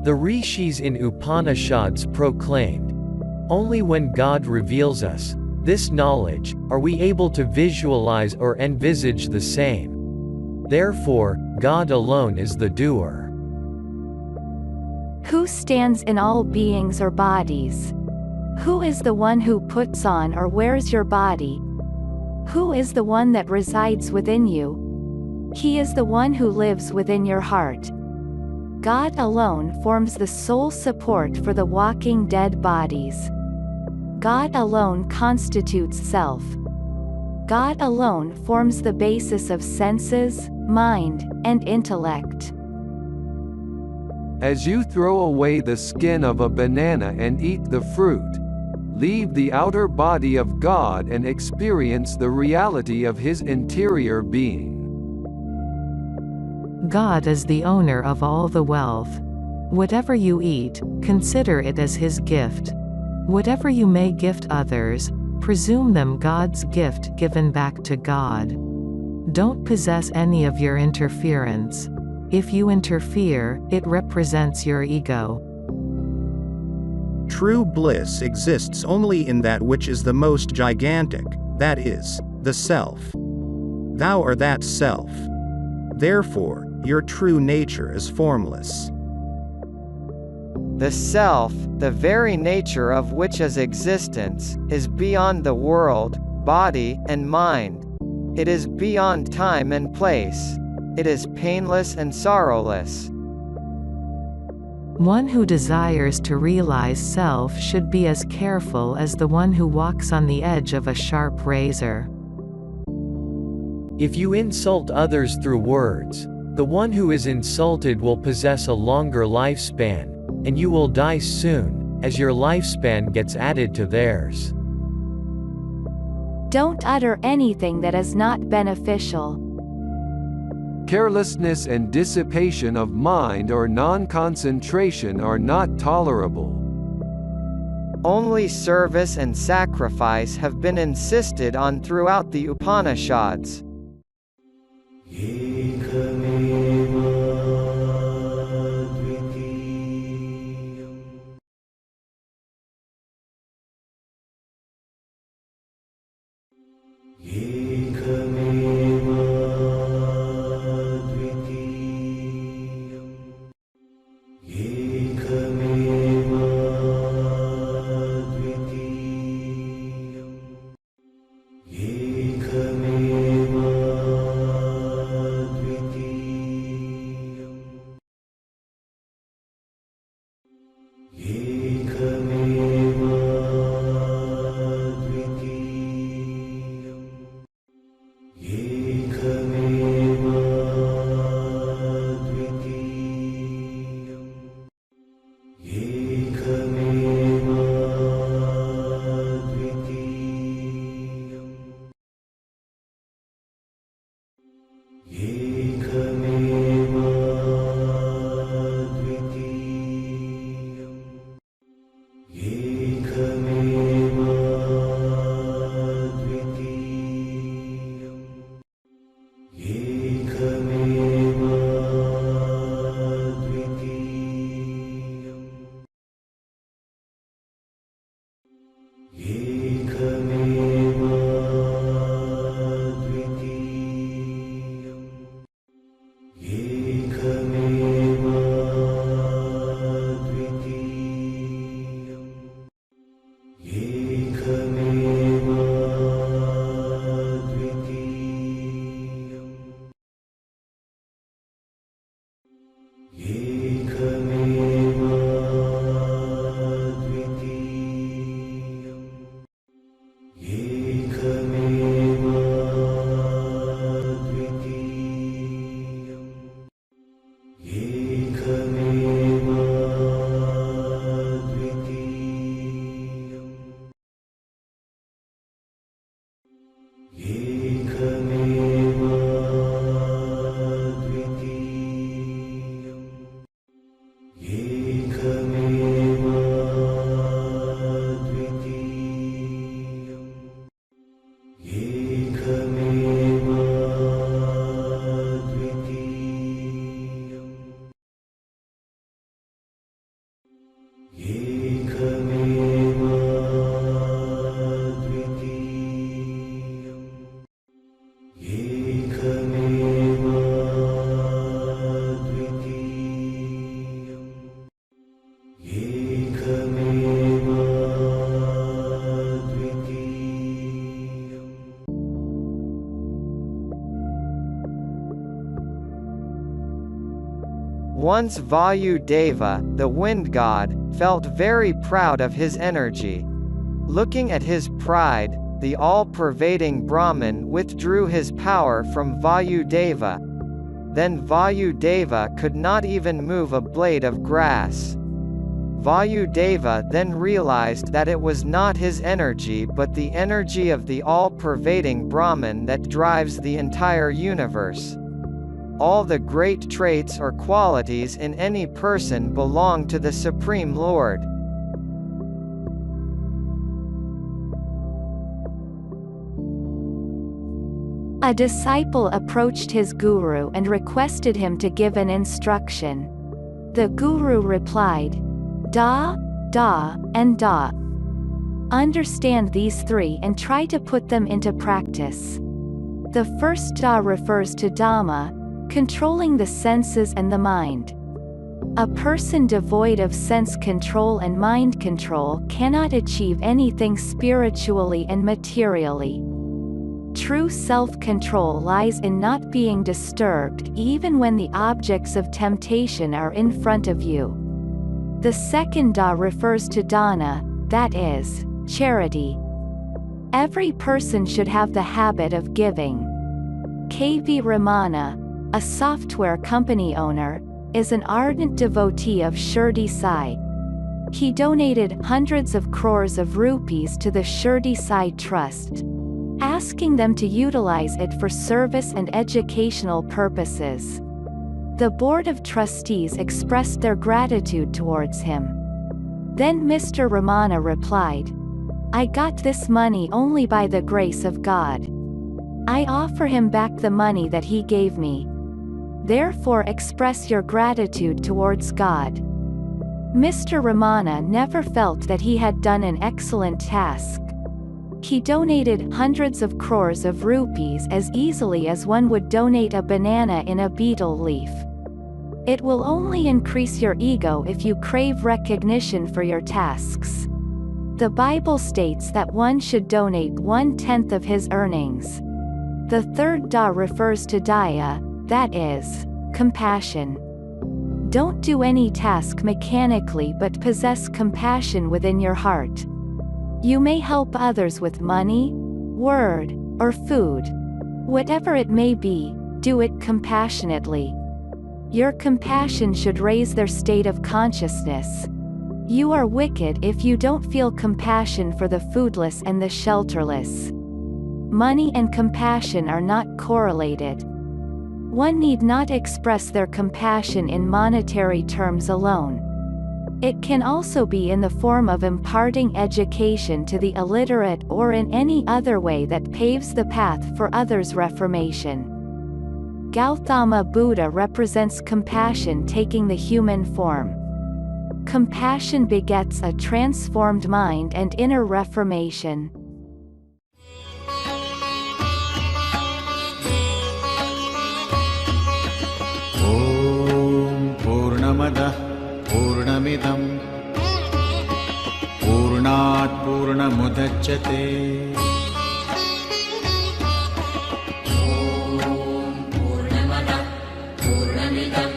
The rishis in Upanishads proclaimed, "Only when God reveals us this knowledge, are we able to visualize or envisage the same. Therefore, God alone is the doer." Who stands in all beings or bodies? Who is the one who puts on or wears your body? Who is the one that resides within you? He is the one who lives within your heart. God alone forms the sole support for the walking dead bodies. God alone constitutes self. God alone forms the basis of senses, mind, and intellect. As you throw away the skin of a banana and eat the fruit, leave the outer body of God and experience the reality of His interior being. God is the owner of all the wealth. Whatever you eat, consider it as His gift. Whatever you may gift others, presume them God's gift given back to God. Don't possess any of your interference. If you interfere, it represents your ego. True bliss exists only in that which is the most gigantic, that is, the self. Thou art that self. Therefore, your true nature is formless. The self, the very nature of which is existence, is beyond the world, body, and mind. It is beyond time and place. It is painless and sorrowless. One who desires to realize self should be as careful as the one who walks on the edge of a sharp razor. If you insult others through words, the one who is insulted will possess a longer lifespan, and you will die soon, as your lifespan gets added to theirs. Don't utter anything that is not beneficial. Carelessness and dissipation of mind or non-concentration are not tolerable. Only service and sacrifice have been insisted on throughout the Upanishads. Once Vayudeva, the wind god, felt very proud of his energy. Looking at his pride, the all-pervading Brahman withdrew his power from Vayudeva. Then Vayudeva could not even move a blade of grass. Vayudeva then realized that it was not his energy but the energy of the all-pervading Brahman that drives the entire universe. All the great traits or qualities in any person belong to the Supreme Lord. A disciple approached his guru and requested him to give an instruction. The guru replied, Da, Da, and Da. Understand these three and try to put them into practice. The first Da refers to Dhamma, controlling the senses and the mind. A person devoid of sense control and mind control cannot achieve anything spiritually and materially. True self-control lies in not being disturbed even when the objects of temptation are in front of you. The second Da refers to dana, that is, charity. Every person should have the habit of giving. K.V. Ramana, a software company owner, is an ardent devotee of Shirdi Sai. He donated hundreds of crores of rupees to the Shirdi Sai Trust, asking them to utilize it for service and educational purposes. The Board of Trustees expressed their gratitude towards him. Then Mr. Ramana replied, I got this money only by the grace of God. I offer him back the money that he gave me. Therefore express your gratitude towards God. Mr. Ramana never felt that he had done an excellent task. He donated hundreds of crores of rupees as easily as one would donate a banana in a betel leaf. It will only increase your ego if you crave recognition for your tasks. The Bible states that one should donate 1/10 of his earnings. The third Da refers to Daya, that is, compassion. Don't do any task mechanically but possess compassion within your heart. You may help others with money, word, or food. Whatever it may be, do it compassionately. Your compassion should raise their state of consciousness. You are wicked if you don't feel compassion for the foodless and the shelterless. Money and compassion are not correlated. One need not express their compassion in monetary terms alone. It can also be in the form of imparting education to the illiterate or in any other way that paves the path for others' reformation. Gautama Buddha represents compassion taking the human form. Compassion begets a transformed mind and inner reformation. Om Purnamada Purnamidam Purnat Purnamudachyate Om Purnamada Purnamidam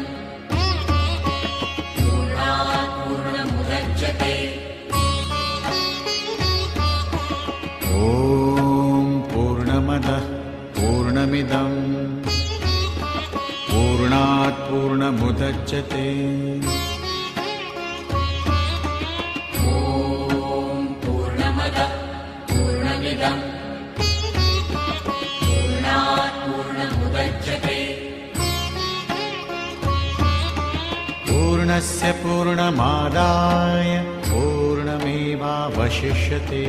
Purnat Purnamudachyate Om Purnamada Purnamidam Purnat Purnamudachyate Purnasya Purnamadaya Purnamevavashishyate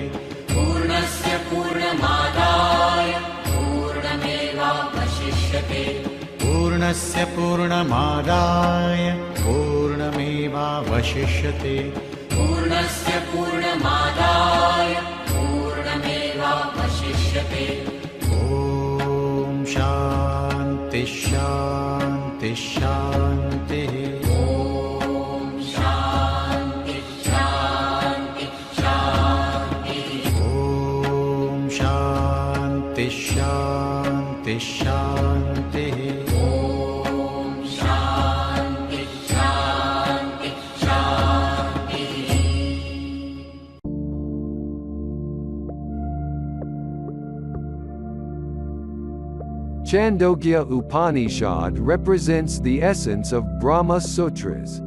Purnasya Purnamadaya Purnamevavashishyate Purnasya Purnamadaya Purnamevavashishyate Purnasya Purnamadaya Purnamevavashishyate Om Shanti Shanti Shanti Om Shanti Shanti Shanti Om Shanti Shanti Shanti Om Shanti Chandogya Upanishad represents the essence of Brahma Sutras.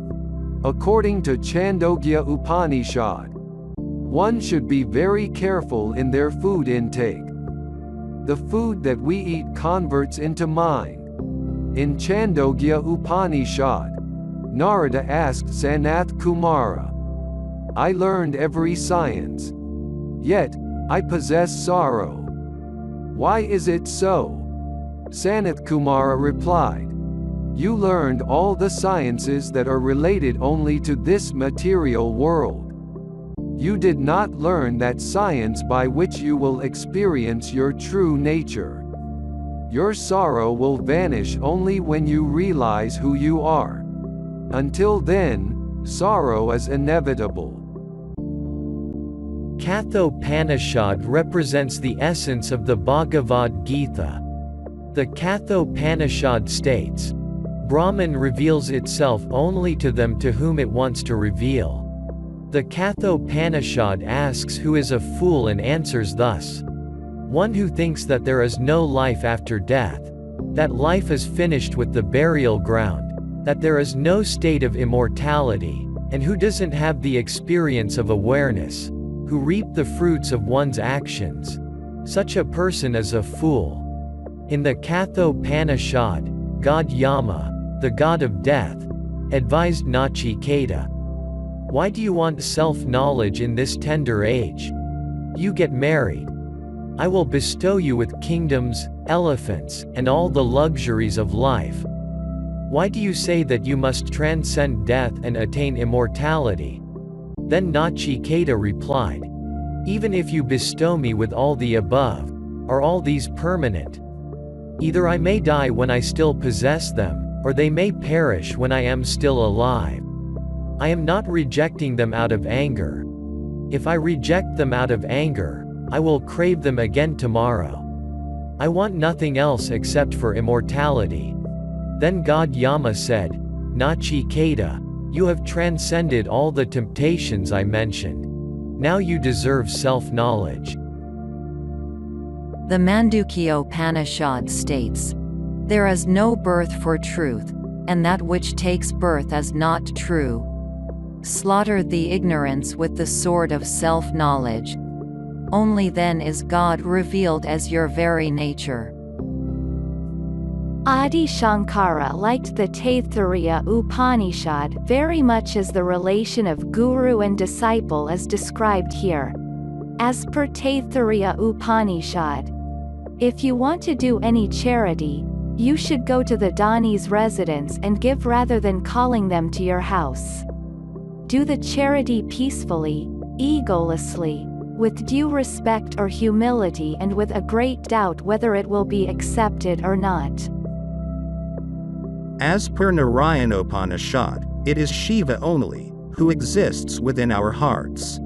According to Chandogya Upanishad, one should be very careful in their food intake. The food that we eat converts into mind. In Chandogya Upanishad, Narada asked Sanat Kumara, "I learned every science. Yet, I possess sorrow. Why is it so?" Sanat Kumara replied, "You learned all the sciences that are related only to this material world. You did not learn that science by which you will experience your true nature. Your sorrow will vanish only when you realize who you are. Until then, sorrow is inevitable." Kathopanishad represents the essence of the Bhagavad Gita. The Kathopanishad states, Brahman reveals itself only to them to whom it wants to reveal. The Kathopanishad asks who is a fool and answers thus. One who thinks that there is no life after death, that life is finished with the burial ground, that there is no state of immortality, and who doesn't have the experience of awareness, who reap the fruits of one's actions. Such a person is a fool. In the Kathopanishad, God Yama, the god of death, advised Nachiketa, "Why do you want self-knowledge in this tender age? You get married. I will bestow you with kingdoms, elephants, and all the luxuries of life. Why do you say that you must transcend death and attain immortality?" Then Nachiketa replied, "Even if you bestow me with all the above, are all these permanent? Either I may die when I still possess them, or they may perish when I am still alive. I am not rejecting them out of anger. If I reject them out of anger, I will crave them again tomorrow. I want nothing else except for immortality." Then God Yama said, "Nachiketa, you have transcended all the temptations I mentioned. Now you deserve self-knowledge." The Mandukya Upanishad states, "There is no birth for truth, and that which takes birth is not true. Slaughter the ignorance with the sword of self-knowledge. Only then is God revealed as your very nature." Adi Shankara liked the Taittiriya Upanishad very much as the relation of guru and disciple is described here. As per Taittiriya Upanishad, if you want to do any charity, you should go to the Dani's residence and give rather than calling them to your house. Do the charity peacefully, egolessly, with due respect or humility and with a great doubt whether it will be accepted or not. As per Narayana Upanishad, it is Shiva only who exists within our hearts.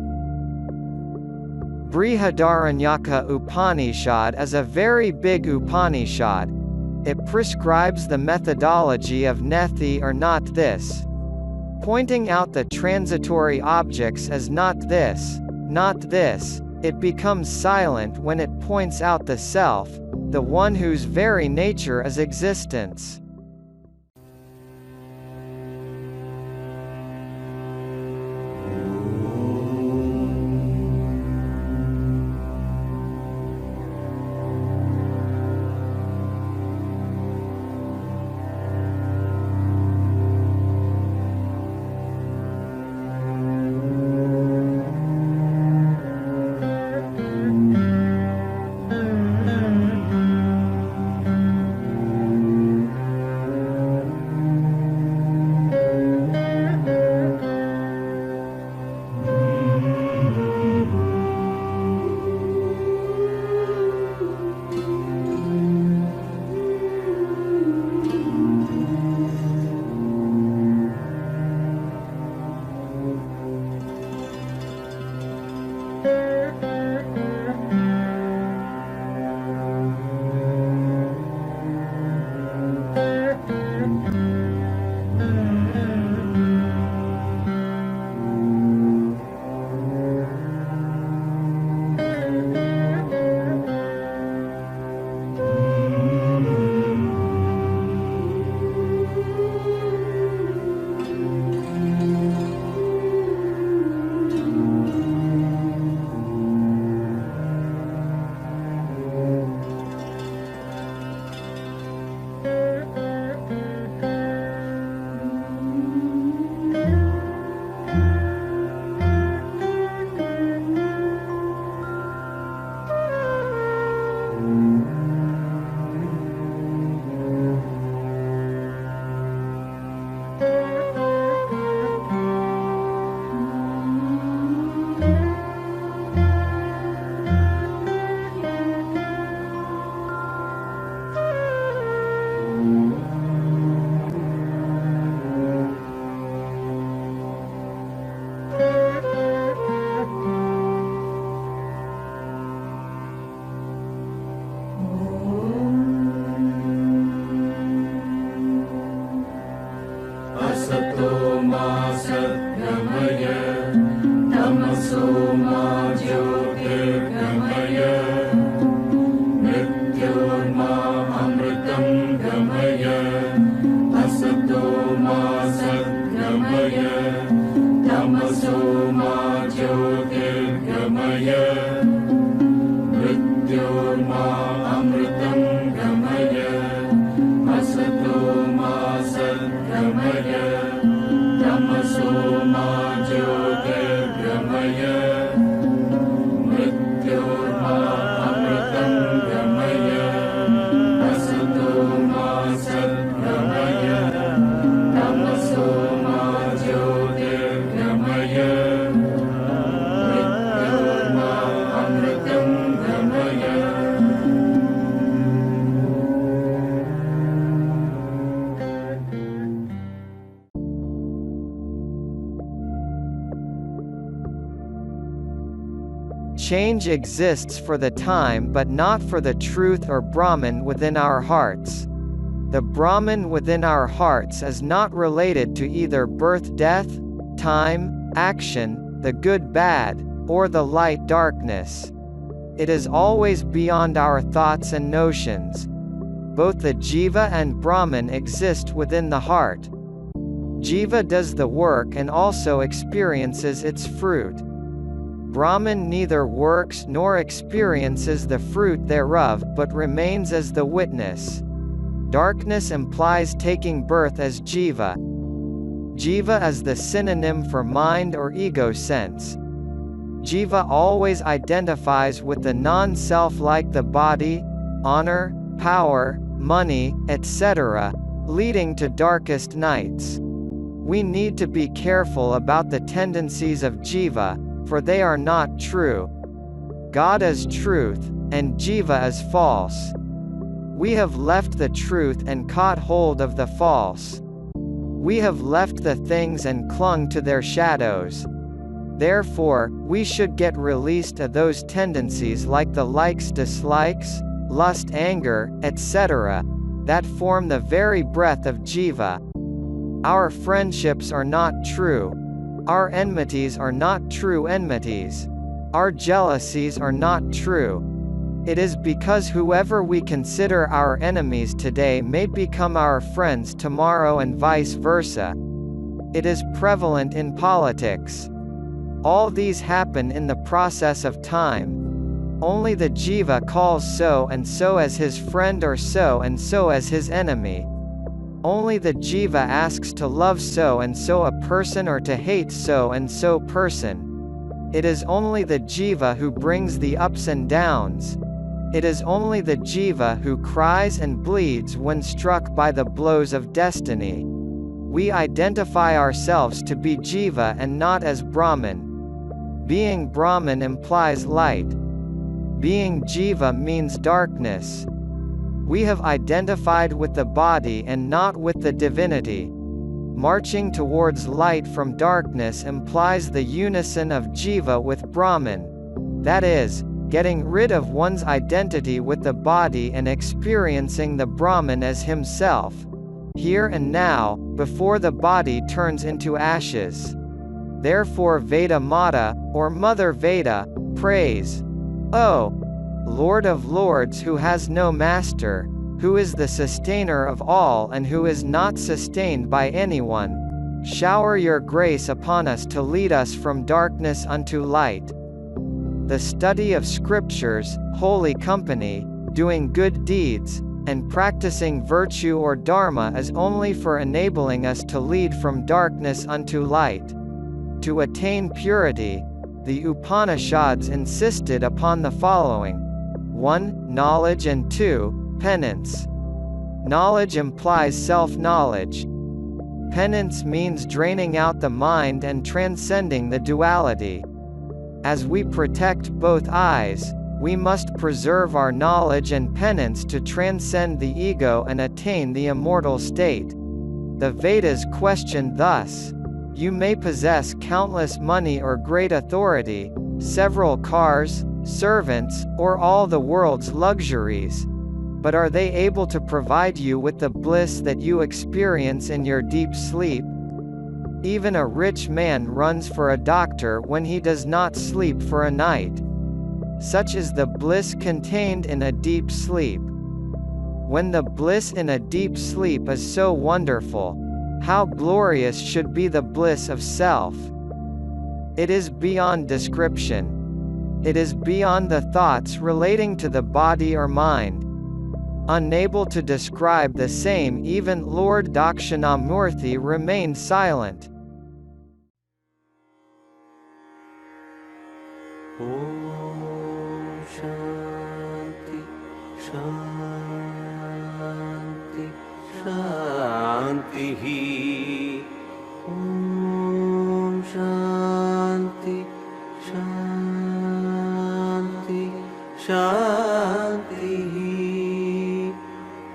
Brihadaranyaka Upanishad is a very big Upanishad. It prescribes the methodology of nethi or not this. Pointing out the transitory objects as not this, it becomes silent when it points out the self, the one whose very nature is existence. तमसो मा ज्योतिर्गमय मृत्योर्मा अमृतं गमय असतो मा सद्गमय तमसो मा ज्योतिर्गमय मृत्योर्मा अमृतं गमय असतो मा सद्गमय तमसो मा ज्योतिर्गमय मृत्योर्मा अमृतं गमय. Change exists for the time but not for the truth or Brahman within our hearts. The Brahman within our hearts is not related to either birth-death, time, action, the good-bad, or the light-darkness. It is always beyond our thoughts and notions. Both the Jiva and Brahman exist within the heart. Jiva does the work and also experiences its fruit. Brahman neither works nor experiences the fruit thereof but remains as the witness. Darkness implies taking birth as Jiva. Jiva is the synonym for mind or ego sense. Jiva always identifies with the non-self like the body, honor, power, money, etc., leading to darkest nights. We need to be careful about the tendencies of Jiva, for they are not true. God is truth, and Jiva is false. We have left the truth and caught hold of the false. We have left the things and clung to their shadows. Therefore, we should get released of those tendencies like the likes, dislikes, lust, anger, etc., that form the very breath of Jiva. Our friendships are not true. Our enmities are not true enmities. Our jealousies are not true. It is because whoever we consider our enemies today may become our friends tomorrow and vice versa. It is prevalent in politics. All these happen in the process of time. Only the Jiva calls so and so as his friend or so and so as his enemy. Only the Jiva asks to love so and so a person or to hate so and so person. It is only the Jiva who brings the ups and downs. It is only the Jiva who cries and bleeds when struck by the blows of destiny. We identify ourselves to be Jiva and not as Brahman. Being Brahman implies light. Being Jiva means darkness. We have identified with the body and not with the divinity. Marching towards light from darkness implies the unison of Jiva with Brahman. That is, getting rid of one's identity with the body and experiencing the Brahman as himself, here and now, before the body turns into ashes. Therefore Veda Mata, or Mother Veda, prays, "O Lord of Lords who has no master, who is the sustainer of all and who is not sustained by anyone, shower your grace upon us to lead us from darkness unto light." The study of scriptures, holy company, doing good deeds, and practicing virtue or dharma is only for enabling us to lead from darkness unto light. To attain purity, the Upanishads insisted upon the following: 1. Knowledge, and 2. Penance. Knowledge implies self-knowledge. Penance means draining out the mind and transcending the duality. As we protect both eyes, we must preserve our knowledge and penance to transcend the ego and attain the immortal state. The Vedas question thus: you may possess countless money or great authority, several cars, servants, or all the world's luxuries, but are they able to provide you with the bliss that you experience in your deep sleep? Even a rich man runs for a doctor when he does not sleep for a night. Such is the bliss contained in a deep sleep. When the bliss in a deep sleep is so wonderful, how glorious should be the bliss of self! It is beyond description. It is beyond the thoughts relating to the body or mind. Unable to describe the same, even Lord Dakshinamurti remained silent. Om Shanti Shanti Shanti. Om Shanti Shanti Shanti.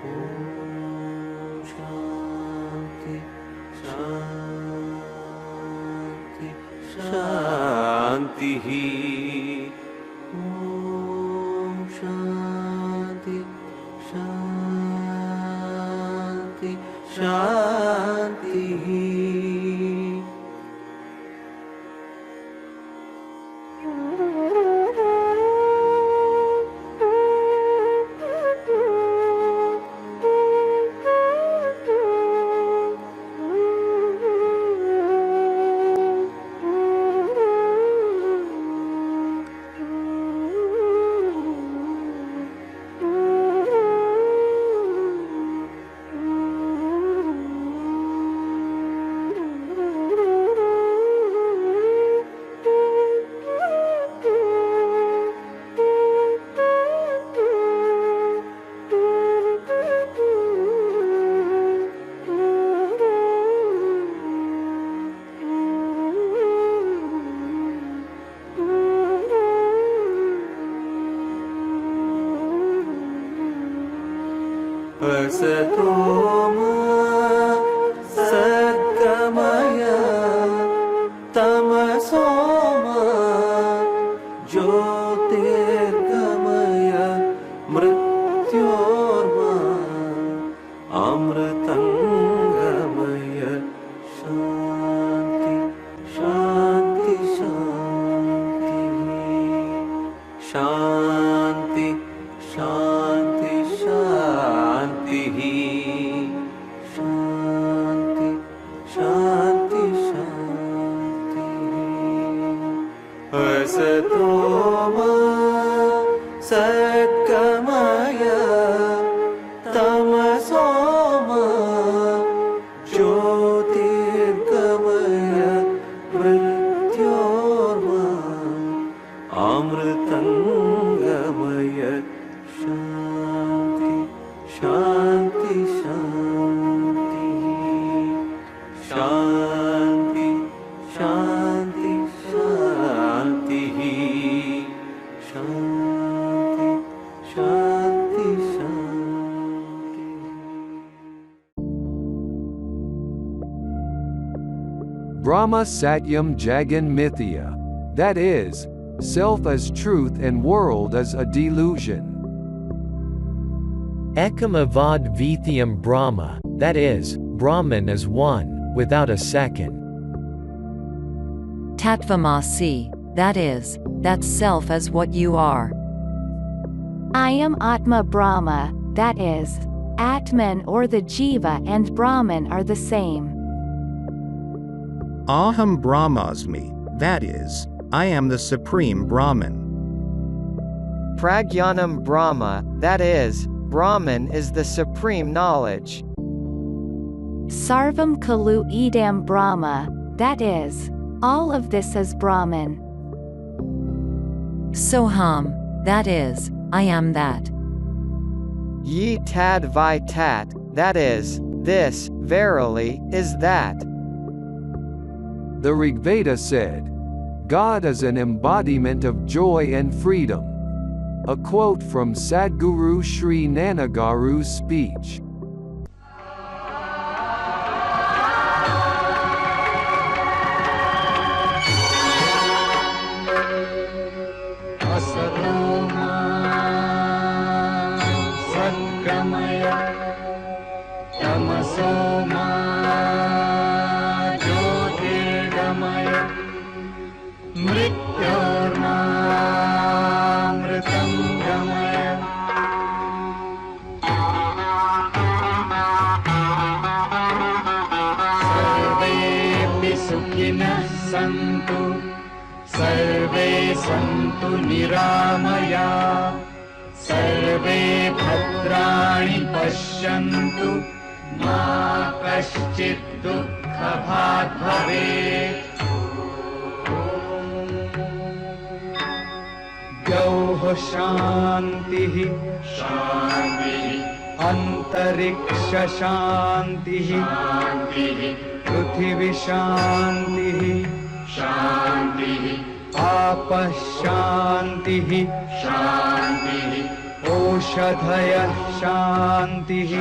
Om Shanti Shanti Shanti. Om Shanti Shanti Shanti. Asatoma Sadgamaya Tamasoma Jyotirgamaya Mrityorma Amritangamaya Shanti Shanti Shanti Shanti Shanti Shanti Shanti Shanti Asatoma Sadgamaya Tamasoma Jyotirgamaya Mrityorma Amritangamaya Shanti Shanti Shanti Shanti Shanti Shanti Shanti Shanti. Brahma Satyam Jagan Mithya. That is, self as truth and world as a delusion. Ekam avad vithyam Brahma, that is, Brahman is one, without a second. Tatvamasi, that is, that self as what you are. I am Atma Brahma, that is, Atman or the Jiva and Brahman are the same. Aham Brahmasmi, that is, I am the Supreme Brahman. Pragyanam Brahma, that is, Brahman is the supreme knowledge. Sarvam Kalu Idam Brahma, that is, all of this is Brahman. Soham, that is, I am that. Yi tad vi tat, that is, this, verily, is that. The Rigveda said, God is an embodiment of joy and freedom. A quote from Sadguru Sri Nanagaru's speech. सुखिनः सन्तु सर्वे सन्तु निरामया सर्वे भद्राणि पश्यन्तु मा कश्चित् दुःखभाग् भवेत् द्यौः शान्तिः अन्तरिक्ष शान्तिः पृथिवी शान्तिः आपः शान्तिः ओषधयः शान्तिः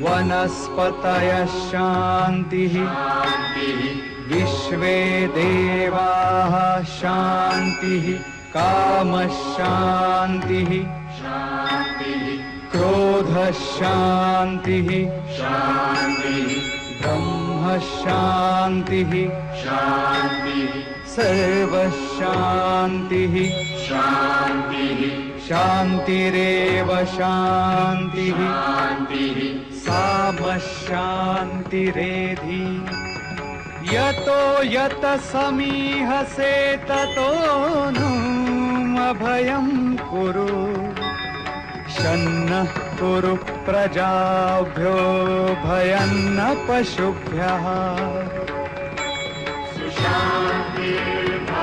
वनस्पतयः शान्तिः विश्वे देवाः शान्तिः कामः शान्तिः क्रोधः शान्तिः ब्रह्म शान्तिः सर्वः शान्तिः शान्तिरेव शान्तिः सामः शान्तिरेधि यतो यत समीहसे ततो नु अभयं कुरु शन्नः कुरु प्रजाभ्यो भयं न पशुभ्यः सुशान्तिर्भवतु